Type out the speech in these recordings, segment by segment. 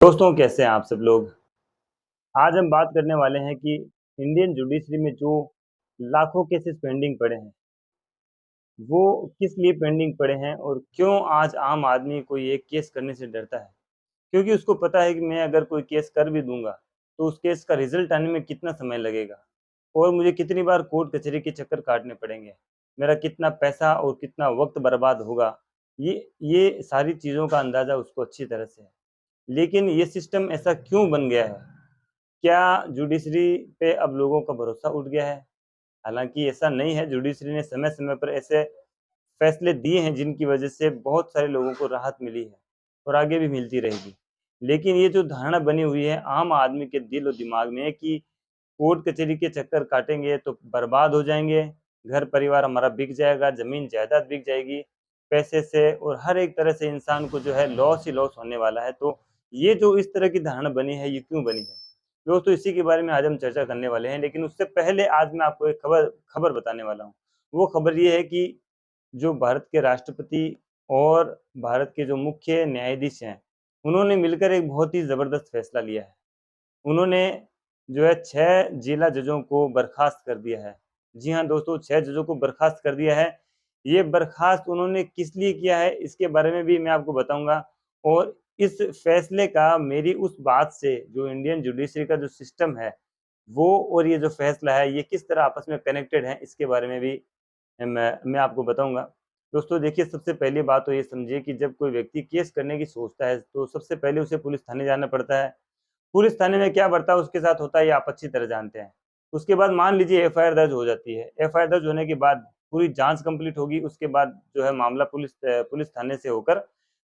दोस्तों कैसे हैं आप सब लोग। आज हम बात करने वाले हैं कि इंडियन जुडिशरी में जो लाखों केसेस पेंडिंग पड़े हैं वो किस लिए पेंडिंग पड़े हैं और क्यों आज आम आदमी कोई एक केस करने से डरता है। क्योंकि उसको पता है कि मैं अगर कोई केस कर भी दूंगा तो उस केस का रिजल्ट आने में कितना समय लगेगा और मुझे कितनी बार कोर्ट कचहरी के चक्कर काटने पड़ेंगे, मेरा कितना पैसा और कितना वक्त बर्बाद होगा। ये सारी चीज़ों का अंदाज़ा उसको अच्छी तरह से है। लेकिन ये सिस्टम ऐसा क्यों बन गया है? क्या जुडिशरी पे अब लोगों का भरोसा उठ गया है? हालाँकि ऐसा नहीं है, जुडिशरी ने समय-समय पर ऐसे फैसले दिए हैं जिनकी वजह से बहुत सारे लोगों को राहत मिली है और आगे भी मिलती रहेगी। लेकिन ये जो धारणा बनी हुई है आम आदमी के दिल और दिमाग में कि कोर्ट कचहरी के चक्कर काटेंगे तो बर्बाद हो जाएँगे, घर-परिवार हमारा बिक जाएगा, ज़मीन-जायदाद बिक जाएगी, पैसे से और हर एक तरह से इंसान को जो है लॉस ही लॉस होने वाला है। तो ये जो इस तरह की धारणा बनी है, ये क्यों बनी है? दोस्तों इसी के बारे में आज हम चर्चा करने वाले हैं, लेकिन उससे पहले आज मैं आपको एक खबर खबर बताने वाला हूँ। वो खबर ये है कि जो भारत के राष्ट्रपति और भारत के जो मुख्य न्यायाधीश हैं, उन्होंने मिलकर एक बहुत ही ज़बरदस्त फैसला लिया है। उन्होंने जो है 6 जिला जजों को बर्खास्त कर दिया है। जी हाँ दोस्तों, 6 जजों को बर्खास्त कर दिया है। ये बर्खास्त उन्होंने किस लिए किया है, इसके बारे में भी मैं आपको बताऊँगा और इस फैसले का मेरी उस बात से जो इंडियन जुडिशरी का जो सिस्टम है, वो और ये जो फैसला है, ये किस तरह आपस में कनेक्टेड हैं, इसके बारे में भी मैं आपको बताऊँगा। दोस्तों देखिए, सबसे पहली बात तो ये समझिए कि जब कोई व्यक्ति केस करने की सोचता है, तो सबसे पहले उसे पुलिस थाने जाना पड़ता है। पुलिस थाने में क्या बर्ताव उसके साथ होता है ये आप अच्छी तरह जानते हैं। उसके बाद मान लीजिए एफआईआर दर्ज हो जाती है। एफआईआर दर्ज होने के बाद पूरी जाँच कंप्लीट होगी, उसके बाद जो है मामला पुलिस थाने से होकर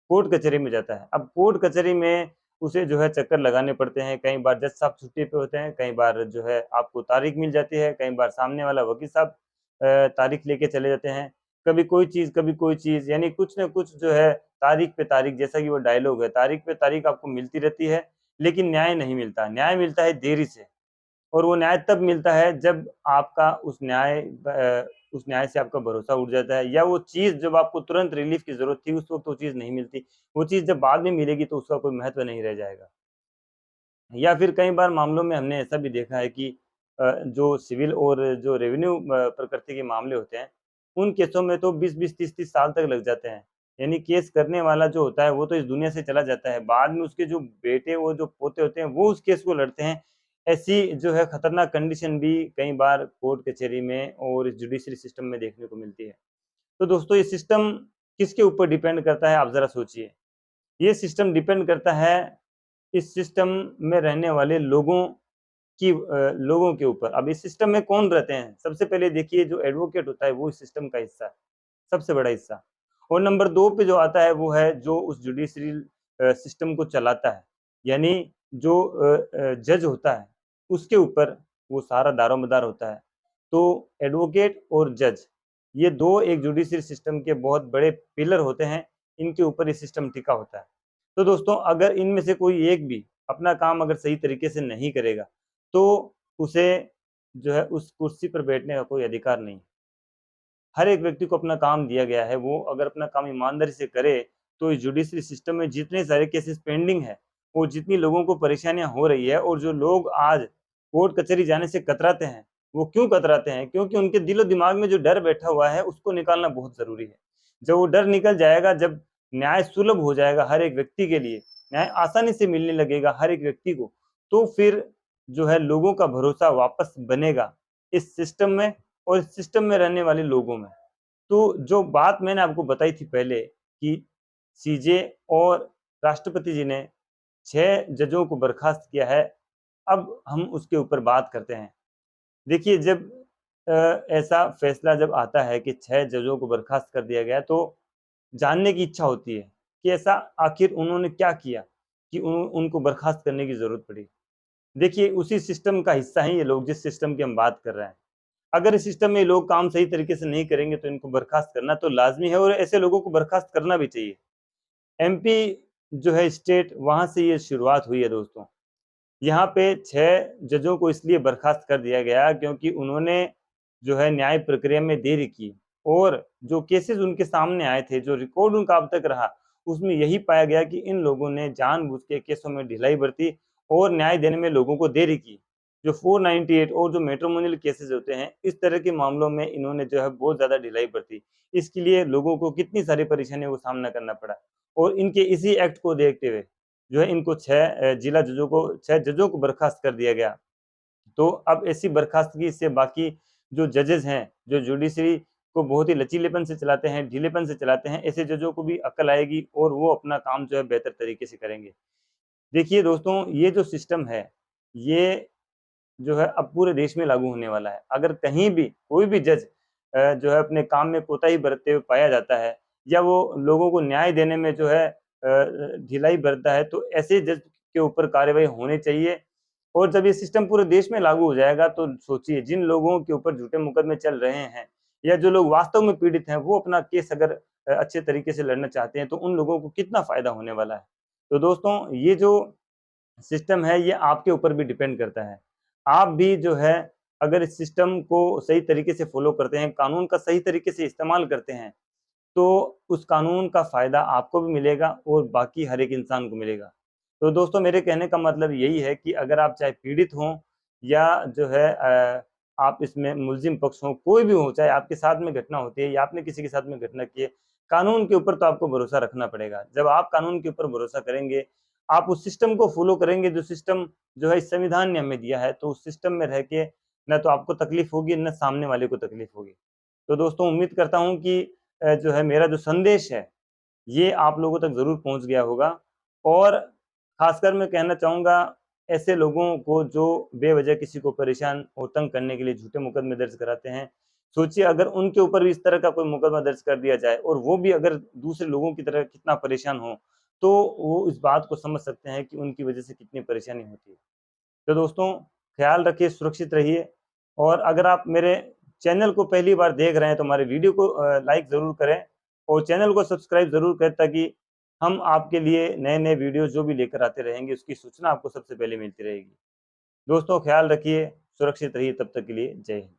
कोर्ट कचहरी में जाता है। अब कोर्ट कचहरी में उसे जो है चक्कर लगाने पड़ते हैं, कई बार जज साहब छुट्टी पे होते हैं, कई बार जो है आपको तारीख मिल जाती है, कई बार सामने वाला वकील साहब तारीख लेके चले जाते हैं। कभी कोई चीज़ यानी कुछ न कुछ जो है तारीख पे तारीख, जैसा कि वो डायलॉग है, तारीख पे तारीख आपको मिलती रहती है, लेकिन न्याय नहीं मिलता। न्याय मिलता है देरी से और वो न्याय तब मिलता है जब आपका उस न्याय से आपका भरोसा उठ जाता है या वो चीज़ जब आपको तुरंत रिलीफ़ की ज़रूरत थी, उस वक़्त वो चीज़ नहीं मिलती। वो चीज़ जब बाद में मिलेगी तो उसका कोई महत्व नहीं रह जाएगा। या फिर कई बार मामलों में हमने ऐसा भी देखा है कि जो सिविल और जो रेवेन्यू प्रकृति के मामले होते हैं, उन केसों में तो 20-20, 30-30 साल तक लग जाते हैं। यानी केस करने वाला जो होता है, वो तो इस दुनिया से चला जाता है। बाद में उसके जो बेटे और जो पोते होते हैं, वो उस केस को लड़ते हैं। ऐसी जो है खतरनाक कंडीशन भी कई बार कोर्ट कचहरी में और इस जुडिशरी सिस्टम में देखने को मिलती है। तो दोस्तों ये सिस्टम किसके ऊपर डिपेंड करता है, आप ज़रा सोचिए। ये सिस्टम डिपेंड करता है इस सिस्टम में रहने वाले लोगों के ऊपर। अब इस सिस्टम में कौन रहते हैं? सबसे पहले देखिए, जो एडवोकेट होता है वो इस सिस्टम का हिस्सा है, सबसे बड़ा हिस्सा। और नंबर 2 पे जो आता है वो है जो उस जुडिशरी सिस्टम को चलाता है। यानी जो जज होता है उसके ऊपर वो सारा दारोमदार होता है। तो एडवोकेट और जज, ये 2 एक जुडिशरी सिस्टम के बहुत बड़े पिलर होते हैं, इनके ऊपर ये सिस्टम टिका होता है। तो दोस्तों अगर इनमें से कोई एक भी अपना काम अगर सही तरीके से नहीं करेगा, तो उसे जो है उस कुर्सी पर बैठने का कोई अधिकार नहीं। हर एक व्यक्ति को अपना काम दिया गया है, वो अगर अपना काम ईमानदारी से करे, तो इस जुडिशरी सिस्टम में जितने सारे केसेस पेंडिंग हैं और जितनी लोगों को परेशानियाँ हो रही है और जो लोग आज कोर्ट कचहरी जाने से कतराते हैं, वो क्यों कतराते हैं? क्योंकि उनके दिलो-दिमाग में जो डर बैठा हुआ है, उसको निकालना बहुत ज़रूरी है। जब वो डर निकल जाएगा, जब न्याय सुलभ हो जाएगा हर एक व्यक्ति के लिए, न्याय आसानी से मिलने लगेगा हर एक व्यक्ति को, तो फिर जो है लोगों का भरोसा वापस बनेगा इस सिस्टम में और इस सिस्टम में रहने वाले लोगों में। तो जो बात मैंने आपको बताई थी पहले कि सीजे और राष्ट्रपति जी ने 6 जजों को बर्खास्त किया है, अब हम उसके ऊपर बात करते हैं। देखिए, जब ऐसा फैसला जब आता है कि 6 जजों को बर्खास्त कर दिया गया, तो जानने की इच्छा होती है कि ऐसा आखिर उन्होंने क्या किया कि उनको बर्खास्त करने की ज़रूरत पड़ी। देखिए, उसी सिस्टम का हिस्सा हैं ये लोग जिस सिस्टम की हम बात कर रहे हैं। अगर इस सिस्टम में ये लोग काम सही तरीके से नहीं करेंगे तो इनको बर्खास्त करना तो लाज़मी है और ऐसे लोगों को बर्खास्त करना भी चाहिए। एमपी जो है स्टेट, वहाँ से ये शुरुआत हुई है दोस्तों। यहाँ पे 6 जजों को इसलिए बर्खास्त कर दिया गया क्योंकि उन्होंने जो है न्याय प्रक्रिया में देरी की और जो केसेज़ उनके सामने आए थे, जो रिकॉर्ड उनका अब तक रहा, उसमें यही पाया गया कि इन लोगों ने जानबूझ के केसों में ढिलाई बरती और न्याय देने में लोगों को देरी की। जो 498 और जो मैट्रिमोनियल केसेस होते हैं, इस तरह के मामलों में इन्होंने जो है बहुत ज़्यादा ढिलाई बरती। इसके लिए लोगों को कितनी सारी परेशानियों का सामना करना पड़ा और इनके इसी एक्ट को देखते हुए जो है इनको 6 जजों को बर्खास्त कर दिया गया। तो अब ऐसी बर्खास्तगी से बाकी जो जजेस हैं, जो जुडिशरी को बहुत ही लचीलेपन से चलाते हैं, ढीलेपन से चलाते हैं, ऐसे जजों को भी अक्ल आएगी और वो अपना काम जो है बेहतर तरीके से करेंगे। देखिए दोस्तों, ये जो सिस्टम है, ये जो है अब पूरे देश में लागू होने वाला है। अगर कहीं भी कोई भी जज जो है अपने काम में कोताही बरतते हुए पाया जाता है या वो लोगों को न्याय देने में जो है ढिलाई बरतता है, तो ऐसे जज के ऊपर कार्रवाई होनी चाहिए। और जब ये सिस्टम पूरे देश में लागू हो जाएगा तो सोचिए जिन लोगों के ऊपर झूठे मुकदमे चल रहे हैं या जो लोग वास्तव में पीड़ित हैं, वो अपना केस अगर अच्छे तरीके से लड़ना चाहते हैं, तो उन लोगों को कितना फ़ायदा होने वाला है। तो दोस्तों, ये जो सिस्टम है, ये आपके ऊपर भी डिपेंड करता है। आप भी जो है अगर इस सिस्टम को सही तरीके से फ़ॉलो करते हैं, कानून का सही तरीके से इस्तेमाल करते हैं, तो उस कानून का फ़ायदा आपको भी मिलेगा और बाकी हर एक इंसान को मिलेगा। तो दोस्तों, मेरे कहने का मतलब यही है कि अगर आप चाहे पीड़ित हों या जो है आप इसमें मुल्ज़िम पक्ष हों, कोई भी हो, चाहे आपके साथ में घटना होती है या आपने किसी के साथ में घटना की है, कानून के ऊपर तो आपको भरोसा रखना पड़ेगा। जब आप कानून के ऊपर भरोसा करेंगे, आप उस सिस्टम को फ़ॉलो करेंगे जो सिस्टम जो है इस संविधान ने हमें दिया है, तो उस सिस्टम में रह के ना तो आपको तकलीफ़ होगी, ना सामने वाले को तकलीफ़ होगी। तो दोस्तों, उम्मीद करता हूँ कि जो है मेरा जो संदेश है, ये आप लोगों तक ज़रूर पहुँच गया होगा और ख़ासकर मैं कहना चाहूँगा ऐसे लोगों को जो बेवजह किसी को परेशान और तंग करने के लिए झूठे मुकदमे दर्ज कराते हैं। सोचिए अगर उनके ऊपर भी इस तरह का कोई मुकदमा दर्ज कर दिया जाए और वो भी अगर दूसरे लोगों की तरह कितना परेशान हो, तो वो इस बात को समझ सकते हैं कि उनकी वजह से कितनी परेशानी होती है। तो दोस्तों, ख़्याल रखिए, सुरक्षित रहिए और अगर आप मेरे चैनल को पहली बार देख रहे हैं तो हमारे वीडियो को लाइक ज़रूर करें और चैनल को सब्सक्राइब ज़रूर करें ताकि हम आपके लिए नए-नए वीडियो जो भी लेकर आते रहेंगे उसकी सूचना आपको सबसे पहले मिलती रहेगी। दोस्तों, ख़्याल रखिए, सुरक्षित रहिए, तब तक के लिए जय हिंद।